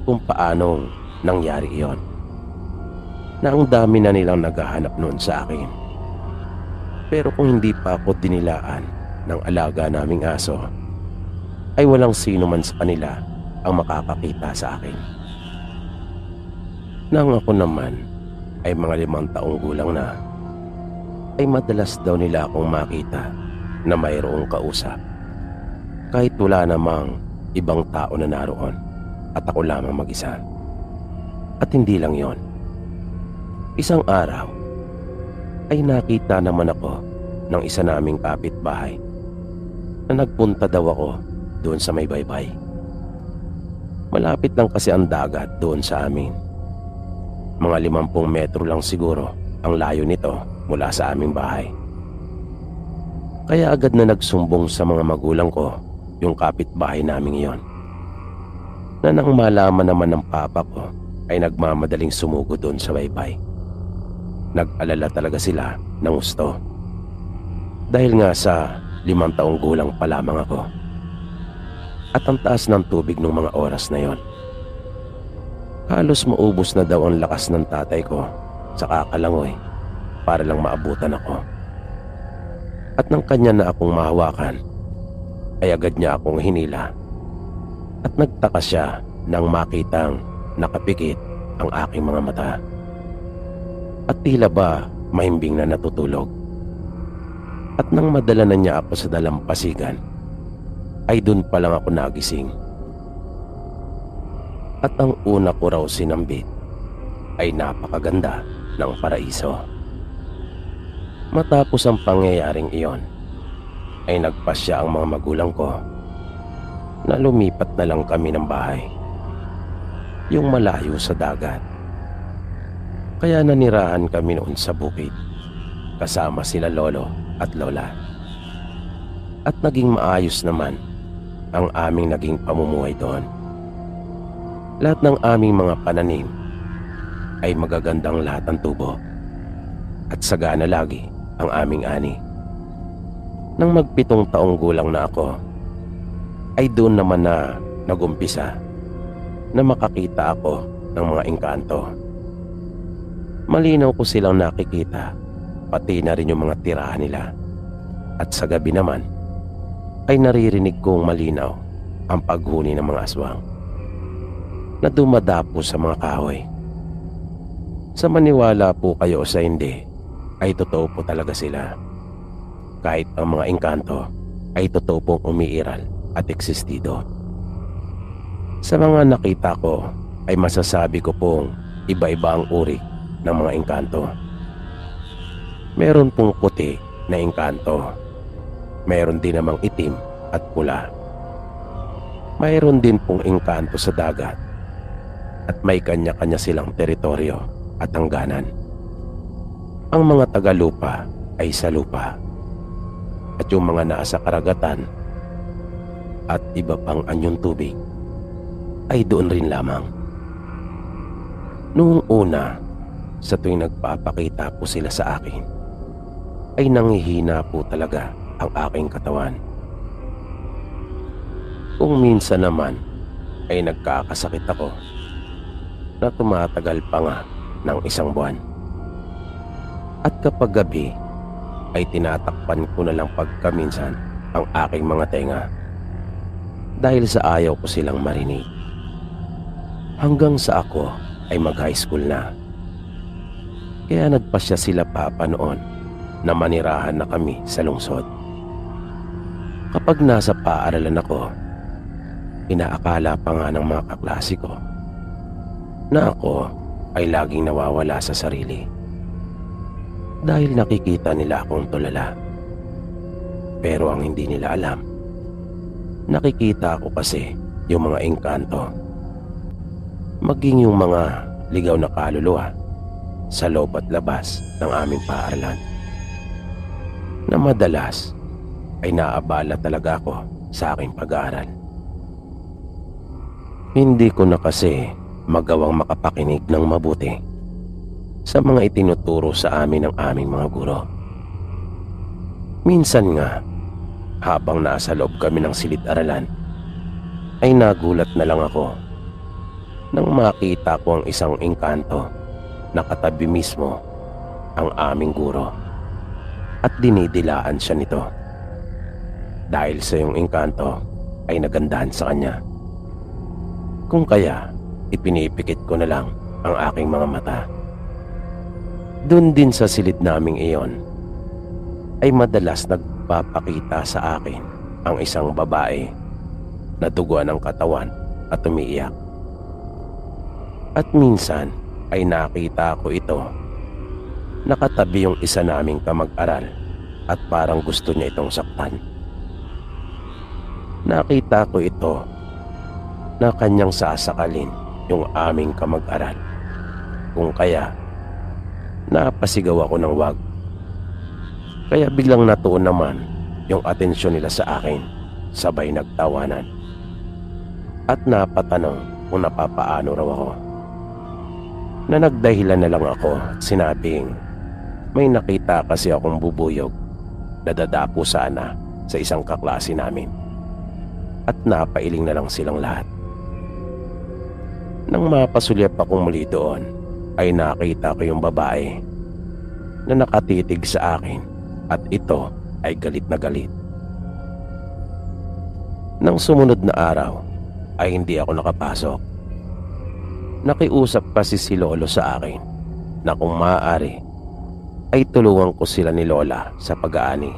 kung paanong nangyari iyon, na ang dami na nilang naghahanap noon sa akin. Pero kung hindi pa ako dinilaan ng alaga naming aso, ay walang sino man sa kanila ang makakakita sa akin. Nang ako naman ay mga 5 taong gulang na, ay madalas daw nila akong makita na mayroong kausap, kahit wala namang ibang tao na naroon at ako lamang mag-isa. At hindi lang yon. Isang araw ay nakita naman ako ng isa naming kapitbahay na nagpunta daw ako doon sa may baybay. Malapit lang kasi ang dagat doon sa amin. Mga 50 metro lang siguro ang layo nito mula sa aming bahay. Kaya agad na nagsumbong sa mga magulang ko yung kapitbahay naming iyon, na nang malaman naman ng papa ko ay nagmamadaling sumugo doon sa baybay. Nag-alala talaga sila ng gusto, dahil nga sa 5 taong gulang pa lamang ako at ang taas ng tubig ng mga oras na yon. Halos maubos na daw ang lakas ng tatay ko sa kakalangoy para lang maabutan ako. At nang kanya na akong mahawakan, ay agad niya akong hinila at nagtaka siya nang makitang nakapikit ang aking mga mata at tila ba mahimbing na natutulog. At nang madala na niya ako sa dalampasigan, ay dun pa lang ako nagising. At ang una ko raw sinambit ay napakaganda ng paraiso. Matapos ang pangyayaring iyon, ay nagpasya ang mga magulang ko na lumipat na lang kami ng bahay, yung malayo sa dagat. Kaya nanirahan kami noon sa bukid kasama sila lolo at lola. At naging maayos naman ang aming naging pamumuhay doon. Lahat ng aming mga pananim ay magagandang lahat ang tubo at sagana lagi ang aming ani. Nang mag-7 taong gulang na ako, ay doon naman na nagumpisa na makakita ako ng mga engkanto. Malinaw ko silang nakikita, pati na rin yung mga tirahan nila. At sa gabi naman, ay naririnig kong malinaw ang paghuni ng mga aswang na dumadapo sa mga kahoy. Sa maniwala po kayo o sa hindi, ay totoo po talaga sila. Kahit ang mga engkanto ay totoo pong umiiral at existido. Sa mga nakita ko, ay masasabi ko pong iba-iba ang uri ng mga engkanto. Meron pong puti na engkanto. Meron din namang itim at pula. Mayroon din pong engkanto sa dagat. At may kanya-kanya silang teritoryo at hangganan. Ang mga tagalupa ay sa lupa. At yung mga nasa karagatan at iba pang anyong tubig ay doon rin lamang. Noong una sa tuwing nagpapakita po sila sa akin, ay nangihina po talaga ang aking katawan. Kung minsan naman ay nagkakasakit ako na tumatagal pa nga ng 1 buwan. At kapag gabi ay tinatakpan ko na lang pagkaminsan ang aking mga tenga dahil sa ayaw ko silang marinig. Hanggang sa ako ay mag-high school na. Kaya nagpasya sila papa noon na manirahan na kami sa lungsod. Kapag nasa paaralan ako, inaakala pa nga ng mga kaklase ko na ako ay laging nawawala sa sarili dahil nakikita nila akong tulala. Pero ang hindi nila alam, nakikita ko kasi yung mga engkanto, maging yung mga ligaw na kaluluwa sa loob at labas ng aming paaralan, na madalas ay naabala talaga ako sa aking pag-aaral. Hindi ko na kasi magawang makapakinig ng mabuti sa mga itinuturo sa amin ng aming mga guro. Minsan nga, habang nasa loob kami ng silid-aralan, ay nagulat na lang ako nang makita ko ang isang engkanto na katabi mismo ang aming guro at dinidilaan siya nito. Dahil sa yung engkanto ay nagandahan sa kanya. Kung kaya, ipinipikit ko na lang ang aking mga mata. Doon din sa silid naming iyon ay madalas nagpapakita sa akin ang isang babae na duguan ng katawan at umiiyak. At minsan ay nakita ko ito, nakatabi yung isa naming kamag-aral at parang gusto niya itong saktan. Nakita ko ito na kanyang sasakalin yung aming kamag-aral. Kung kaya, napasigaw ako ng wag. Kaya biglang natuon naman yung atensyon nila sa akin, sabay nagtawanan. At napatanong kung napapaano raw ako. Na nagdahilan na lang ako at sinabing may nakita kasi akong bubuyog na dadapo sana sa isang kaklase namin. At napailing na lang silang lahat. Nang mapasulyap akong muli doon, ay nakita ko yung babae na nakatitig sa akin at ito ay galit na galit. Nang sumunod na araw ay hindi ako nakapasok. Nakiusap kasi si Lolo sa akin na kung maaari ay tulungan ko sila ni Lola sa pag-aani.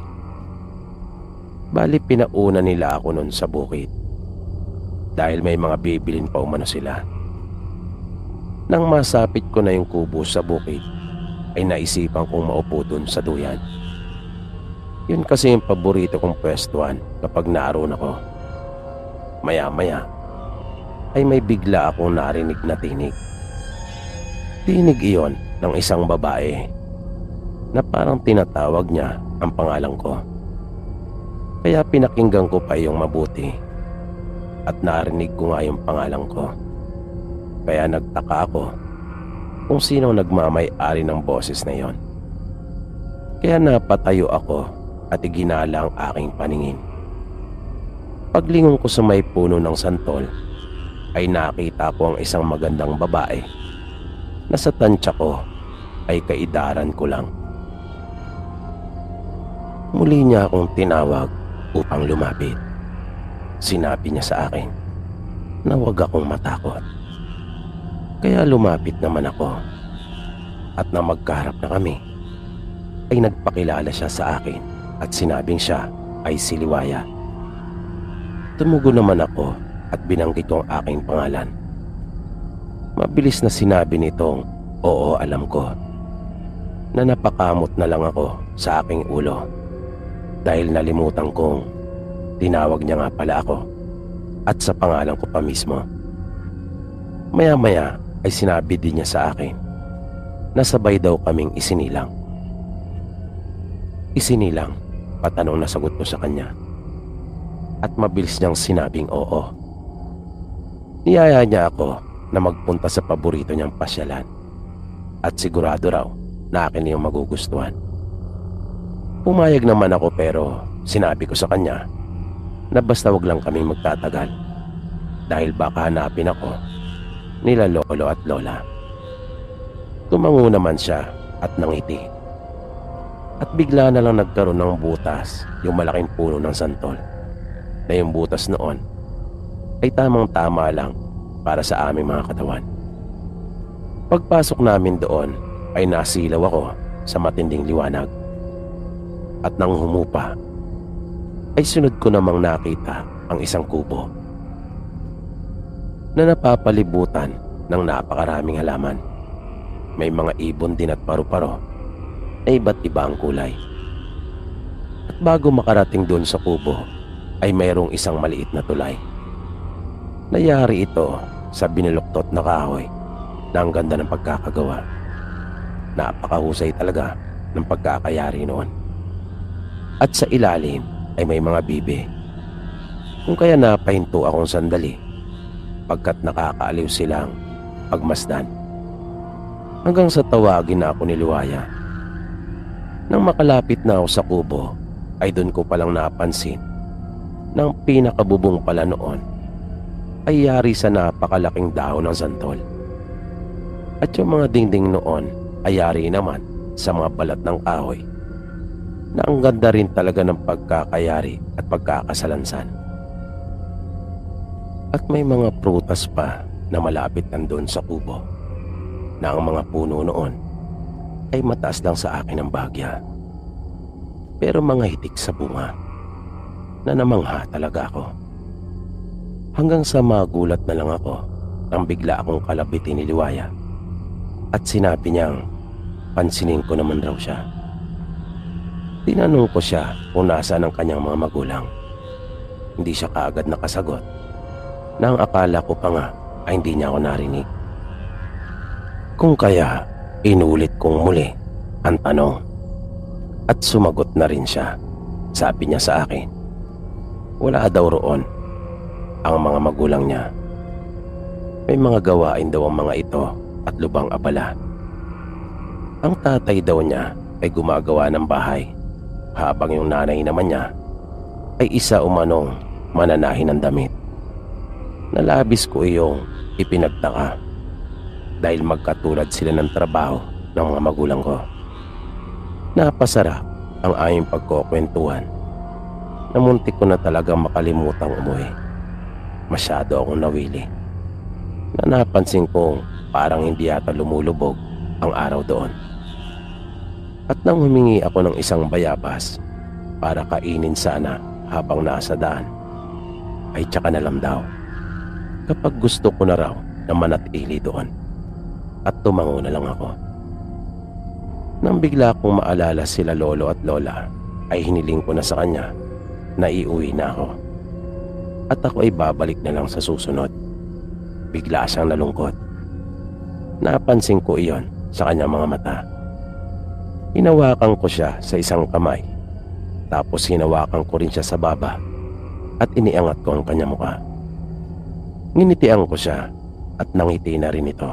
Bali pinauna nila ako nun sa bukid dahil may mga bibilin pa umano sila. Nang masapit ko na yung kubo sa bukid ay naisipan kong maupo dun sa duyan. Yun kasi yung paborito kong pwestuhan kapag naroon ako. Maya-maya ay may bigla akong narinig na tinig. Tinig iyon ng isang babae na parang tinatawag niya ang pangalan ko. Kaya pinakinggan ko pa yung mabuti at narinig ko nga yung pangalan ko. Kaya nagtaka ako kung sino nagmamay-ari ng boses na yon. Kaya napatayo ako at iginala ang aking paningin. Paglingon ko sa may puno ng santol ay nakita ko ang isang magandang babae na sa tansya ko ay kaidaran ko lang. Muli niya akong tinawag upang lumapit. Sinabi niya sa akin na huwag akong matakot. Kaya lumapit naman ako at nang magkaharap na kami ay nagpakilala siya sa akin at sinabing siya ay si Liwaya. Tumugo naman ako at binanggit ko ang aking pangalan. Mabilis na sinabi nitong oo, alam ko, na napakamot na lang ako sa aking ulo dahil nalimutan kong tinawag niya nga pala ako at sa pangalan ko pa mismo. Maya-maya ay sinabi din niya sa akin na sabay daw kaming isinilang. Isinilang, patanong na sagot ko sa kanya. At mabilis niyang sinabing oo. Niyaya niya ako na magpunta sa paborito niyang pasyalan. at sigurado raw na akin yung magugustuhan. Pumayag naman ako pero sinabi ko sa kanya na basta wag lang kaming magtatagal dahil baka hanapin ako nila lolo at lola. Tumango naman siya at nangiti. At bigla na lang nagkaroon ng butas yung malaking puno ng santol, na yung butas noon ay tamang-tama lang para sa aming mga katawan. Pagpasok namin doon ay nasilaw ako sa matinding liwanag. At nang humupa ay sunod ko namang nakita ang isang kubo na napapalibutan ng napakaraming halaman. May mga ibon din at paru-paro na iba't iba ang kulay. At bago makarating doon sa kubo ay mayroong isang maliit na tulay. Nayari ito sa binuloktot na kahoy na ang ganda ng pagkakagawa. Napakahusay talaga ng pagkakayari noon. At sa ilalim ay may mga bibe. Kung kaya napahinto akong sandali pagkat nakakaaliw silang pagmasdan. Hanggang sa tawagin na ako ni Liwaya. Nang makalapit na ako sa kubo ay doon ko palang napansin na ang pinakabubong pala noon ay yari sa napakalaking dahon ng santol. At yung mga dingding noon ay yari naman sa mga balat ng kahoy na ang ganda rin talaga ng pagkakayari at pagkakasalansan. At may mga prutas pa na malapit nandun sa kubo na ang mga puno noon ay mataas lang sa akin ang bagya. Pero mga hitik sa bunga na namangha talaga ako. Hanggang sa magulat na lang ako nang bigla akong kalabitin ni Liwaya at sinabi niyang pansinin ko naman raw siya. Tinanong ko siya kung nasaan ang kanyang mga magulang. Hindi siya kaagad nakasagot na ang akala ko pa nga ay hindi niya ako narinig. Kung kaya inulit kong muli ang tanong at sumagot na rin siya. Sabi niya sa akin, wala daw roon ang mga magulang niya. May mga gawain daw ang mga ito at lubang abala. Ang tatay daw niya ay gumagawa ng bahay habang yung nanay naman niya ay isa umanong mananahin ng damit. Nalabis ko iyong ipinagtaka dahil magkatulad sila ng trabaho ng mga magulang ko. Napasarap ang aming pagkukwentuhan na muntik ko na talagang makalimutang umuwi. Masyado akong nawili na napansin kong parang hindi yata lumulubog ang araw doon. At nang humingi ako ng isang bayabas para kainin sana habang nasa daan, ay tsaka na lang daw kapag gusto ko na raw na manatili doon. At tumango na lang ako. Nang bigla kong maalala sila lolo at lola ay hiniling ko na sa kanya na iuwi na ako. At ako ay babalik na lang sa susunod. Bigla siyang nalungkot. Napansin ko iyon sa kanyang mga mata. Hinawakan ko siya sa isang kamay. Tapos hinawakan ko rin siya sa baba at iniangat ko ang kanyang mukha. Nginitian ko siya at nangiti na rin ito.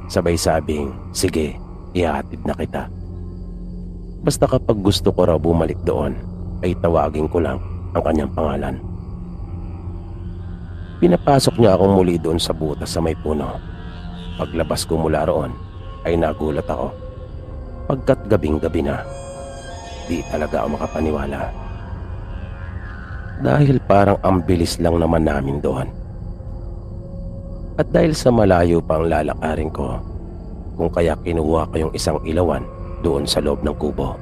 Sabay sabing, sige, ihatid na kita. Basta kapag gusto ko raw bumalik doon, ay tawagin ko lang ang kanyang pangalan. Pinapasok niya akong muli doon sa butas sa may puno. Paglabas ko mula roon, ay nagulat ako. Pagkat gabing-gabi na, di talaga ako makapaniwala. Dahil parang ang bilis lang naman namin doon. At dahil sa malayo pa ang lalakarin ko, kung kaya kinuha ko yung isang ilawan doon sa loob ng kubo.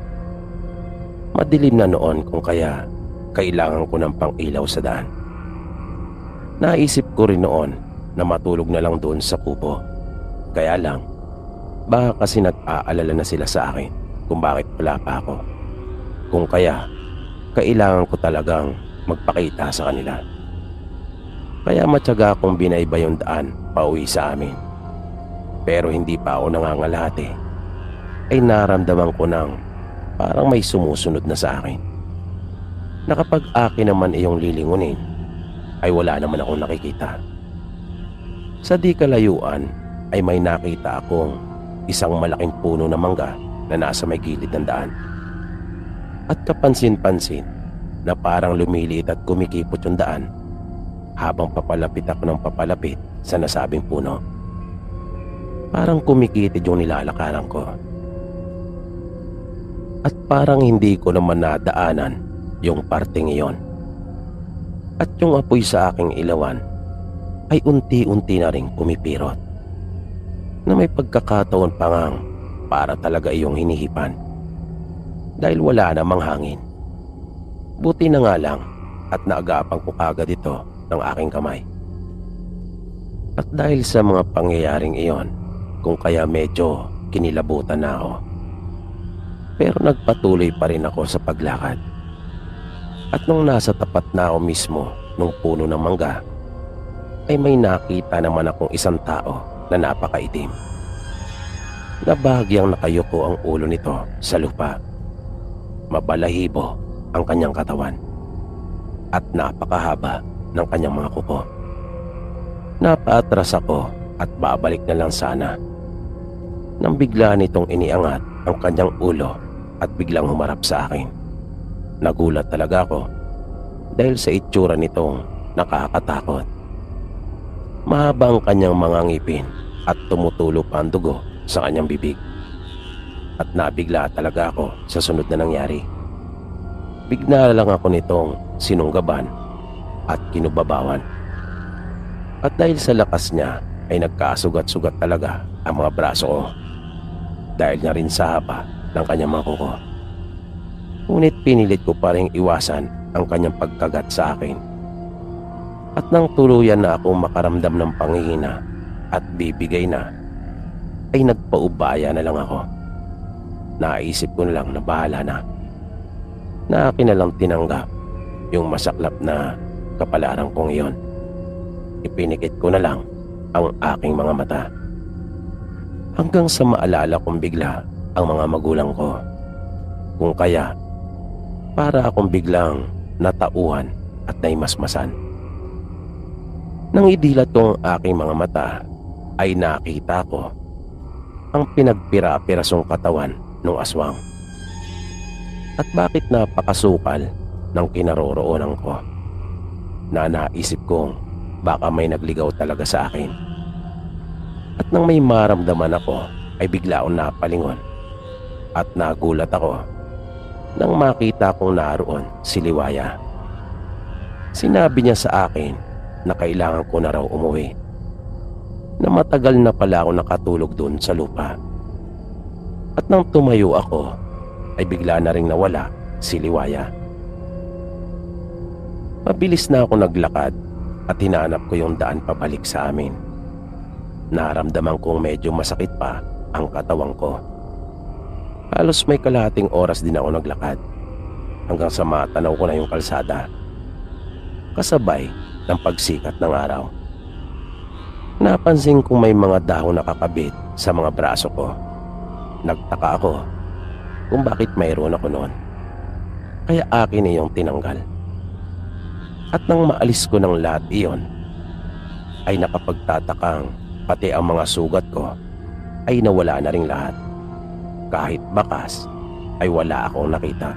Madilim na noon kung kaya kailangan ko ng pang-ilaw sa daan. Naisip ko rin noon na matulog na lang doon sa kubo. Kaya lang, baka kasi nag-aalala na sila sa akin kung bakit wala pa ako. Kung kaya, kailangan ko talagang magpakita sa kanila. Kaya matyaga akong binaybay yung daan pauwi sa amin. Pero hindi pa ako nangangalate. Ay naramdaman ko ng parang may sumusunod na sa akin. Na kapag akin naman iyong lilingunin, ay wala naman akong nakikita. Sa di kalayuan ay may nakita akong isang malaking puno ng mangga na nasa may gilid ng daan. At kapansin-pansin na parang lumiliit at kumikipot yung daan habang papalapit ako ng papalapit sa nasabing puno. Parang kumikitid yung nilalakaran ko. At parang hindi ko naman nadaanan yung parteng iyon. At yung apoy sa aking ilawan ay unti-unti na rin pumipirot, na may pagkakataon pa ngang para talaga iyong hinihipan dahil wala namang hangin. Buti na nga lang at naagapan ko kagad ito ng aking kamay. At dahil sa mga pangyayaring iyon, kung kaya medyo kinilabutan na ako. Pero nagpatuloy pa rin ako sa paglakad. At nung nasa tapat na ako mismo nung puno ng mangga, ay may nakita naman akong isang tao na napakaitim. Na bahagyang nakayuko ang ulo nito sa lupa. Mabalahibo ang kanyang katawan. At napakahaba ng kanyang mga kuko. Napaatras ako at babalik na lang sana, nang bigla nitong iniangat ang kanyang ulo at biglang humarap sa akin. Nagulat talaga ako dahil sa itsura nitong nakakatakot. Mahaba ang kanyang mga ngipin at tumutulo pa ang dugo sa kanyang bibig. At nabigla talaga ako sa sunod na nangyari. Bigla lang ako nitong sinunggaban at kinubabawan. At dahil sa lakas niya ay nagkasugat-sugat talaga ang mga braso ko, dahil na rin sa haba ng kanyang mga kuko. Ngunit pinilit ko pa rin iwasan ang kanyang pagkagat sa akin. At nang tuluyan na akong makaramdam ng panghihina at bibigay na, ay nagpaubaya na lang ako. Naisip ko na lang na bahala na. Na akin na lang tinanggap yung masaklap na kapalaran kong iyon. Ipinikit ko na lang ang aking mga mata. Hanggang sa maalala kong bigla ang mga magulang ko. Kung kaya, para akong biglang natauhan at naimasmasan. Nang idilat ko ang aking mga mata, ay nakita ko ang pinagpira-pirasong katawan ng aswang. At bakit napakasukal ng kinaroroonan ko, na naisip kong baka may nagligaw talaga sa akin. At nang may maramdaman ako, ay bigla akong napalingon. At nagulat ako nang makita kong naroon si Liwaya. Sinabi niya sa akin na kailangan ko na raw umuwi, na matagal na pala ako nakatulog doon sa lupa. At nang tumayo ako, ay bigla na ring nawala si Liwaya. Mabilis na ako naglakad at hinanap ko yung daan pabalik sa amin. Naramdaman kong medyo masakit pa ang katawan ko. Halos may kalahating oras din ako naglakad hanggang sa matanaw ko na yung kalsada, kasabay ng pagsikat ng araw. Napansin kong may mga dahon nakakabit sa mga braso ko. Nagtaka ako kung bakit mayroon ako noon, kaya akin iyong tinanggal. At nang maalis ko ng lahat iyon, ay nakapagtatakang pati ang mga sugat ko ay nawala na ring lahat. Kahit bakas ay wala akong nakita.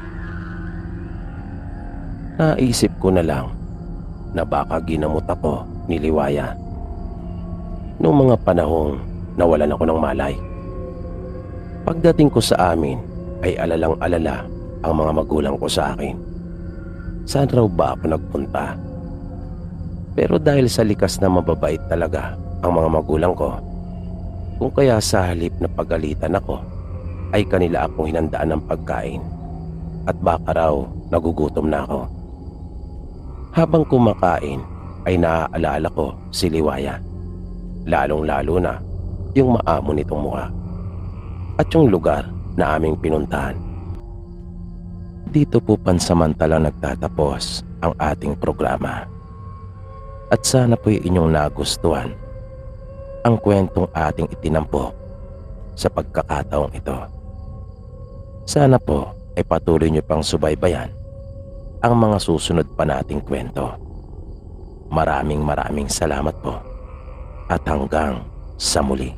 Naisip ko na lang na baka ginamot ako ni Liwaya noong mga panahong nawalan ako ng malay. Pagdating ko sa amin ay alalang-alala ang mga magulang ko sa akin. Saan raw ba ako nagpunta? Pero dahil sa likas na mababait talaga ang mga magulang ko, kung kaya sa halip na pagalitan ako, ay kanila akong hinandaan ng pagkain at baka raw nagugutom na ako. Habang kumakain ay naaalala ko si Liwaya, lalong-lalo na yung maamo nitong mukha at yung lugar na aming pinuntahan. Dito po pansamantalang nagtatapos ang ating programa. At sana po'y inyong nagustuhan ang kwentong ating itinampok sa pagkakataong ito. Sana po ay patuloy niyo pang subaybayan ang mga susunod pa nating kwento. Maraming salamat po at hanggang sa muli.